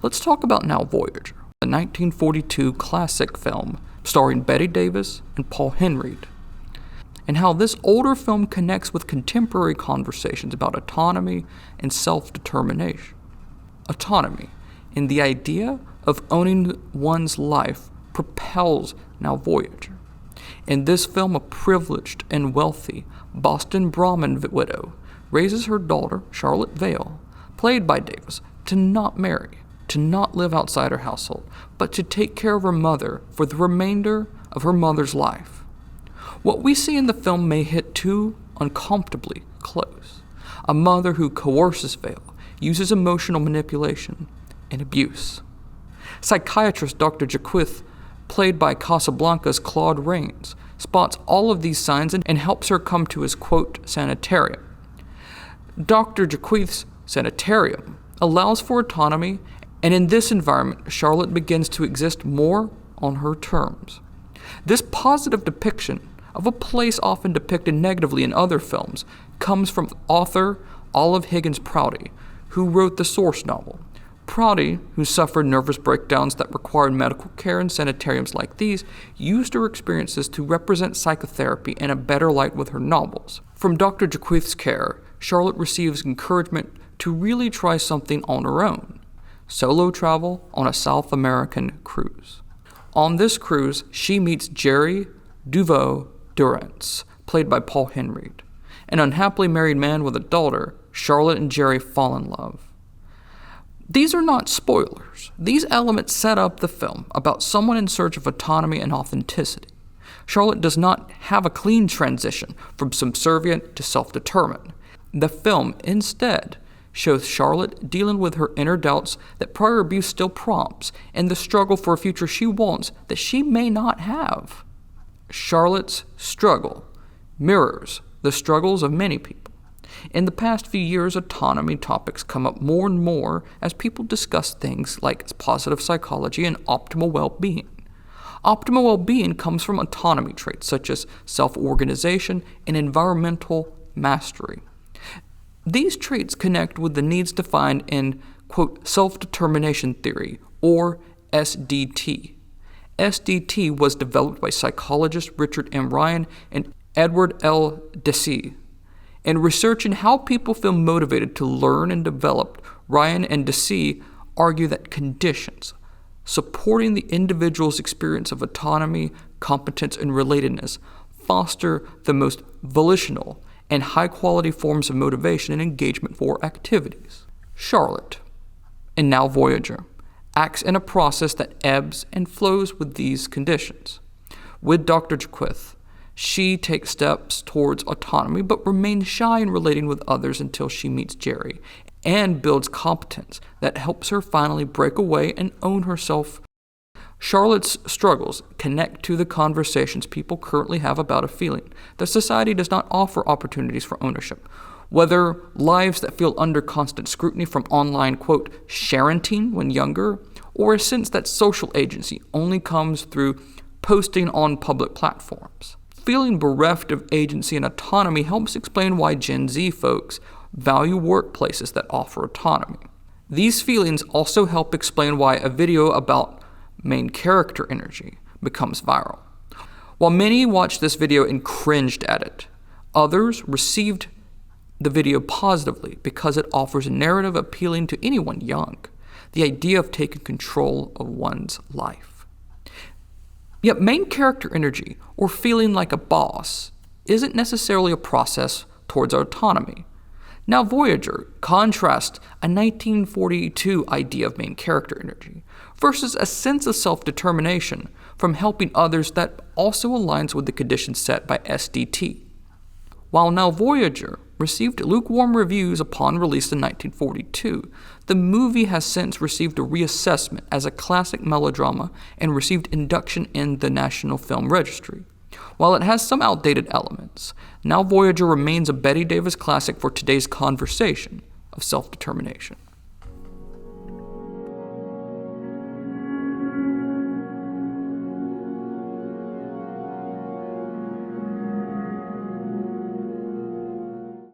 Let's talk about Now Voyager, the 1942 classic film starring Bette Davis and Paul Henreid, and how this older film connects with contemporary conversations about autonomy and self-determination. Autonomy, and the idea of owning one's life, propels Now Voyager. In this film, a privileged and wealthy Boston Brahmin widow raises her daughter, Charlotte Vale, played by Davis, to not marry, to not live outside her household, but to take care of her mother for the remainder of her mother's life. What we see in the film may hit too uncomfortably close. A mother who coerces Vale, uses emotional manipulation and abuse. Psychiatrist Dr. Jaquith, played by Casablanca's Claude Rains, spots all of these signs and helps her come to his, quote, sanitarium. Dr. Jaquith's sanitarium allows for autonomy, and in this environment, Charlotte begins to exist more on her terms. This positive depiction of a place often depicted negatively in other films comes from author Olive Higgins Prouty, who wrote the source novel. Prouty, who suffered nervous breakdowns that required medical care in sanitariums like these, used her experiences to represent psychotherapy in a better light with her novels. From Dr. Jaquith's care, Charlotte receives encouragement to really try something on her own: solo travel on a South American cruise. On this cruise, she meets Jerry Duveau Durance, played by Paul Henreid. An unhappily married man with a daughter, Charlotte and Jerry fall in love. These are not spoilers. These elements set up the film about someone in search of autonomy and authenticity. Charlotte does not have a clean transition from subservient to self-determined. The film, instead, shows Charlotte dealing with her inner doubts that prior abuse still prompts and the struggle for a future she wants that she may not have. Charlotte's struggle mirrors the struggles of many people. In the past few years, autonomy topics come up more and more as people discuss things like positive psychology and optimal well-being. Optimal well-being comes from autonomy traits such as self-organization and environmental mastery. These traits connect with the needs defined in, quote, self-determination theory, or SDT. SDT was developed by psychologists Richard M. Ryan and Edward L. Deci. In researching how people feel motivated to learn and develop, Ryan and Deci argue that conditions supporting the individual's experience of autonomy, competence, and relatedness foster the most volitional and high-quality forms of motivation and engagement for activities. Charlotte, and Now Voyager, acts in a process that ebbs and flows with these conditions. With Dr. Jaquith, she takes steps towards autonomy but remains shy in relating with others until she meets Jerry and builds competence that helps her finally break away and own herself. Charlotte's struggles connect to the conversations people currently have about a feeling that society does not offer opportunities for ownership, whether lives that feel under constant scrutiny from online, quote, sharenting when younger, or a sense that social agency only comes through posting on public platforms. Feeling bereft of agency and autonomy helps explain why Gen Z folks value workplaces that offer autonomy. These feelings also help explain why a video about main character energy becomes viral. While many watched this video and cringed at it, others received the video positively because it offers a narrative appealing to anyone young, the idea of taking control of one's life. Yet main character energy, or feeling like a boss, isn't necessarily a process towards autonomy. Now Voyager contrasts a 1942 idea of main character energy versus a sense of self-determination from helping others that also aligns with the conditions set by SDT. While Now Voyager received lukewarm reviews upon release in 1942, the movie has since received a reassessment as a classic melodrama and received induction in the National Film Registry. While it has some outdated elements, Now Voyager remains a Bette Davis classic for today's conversation of self-determination.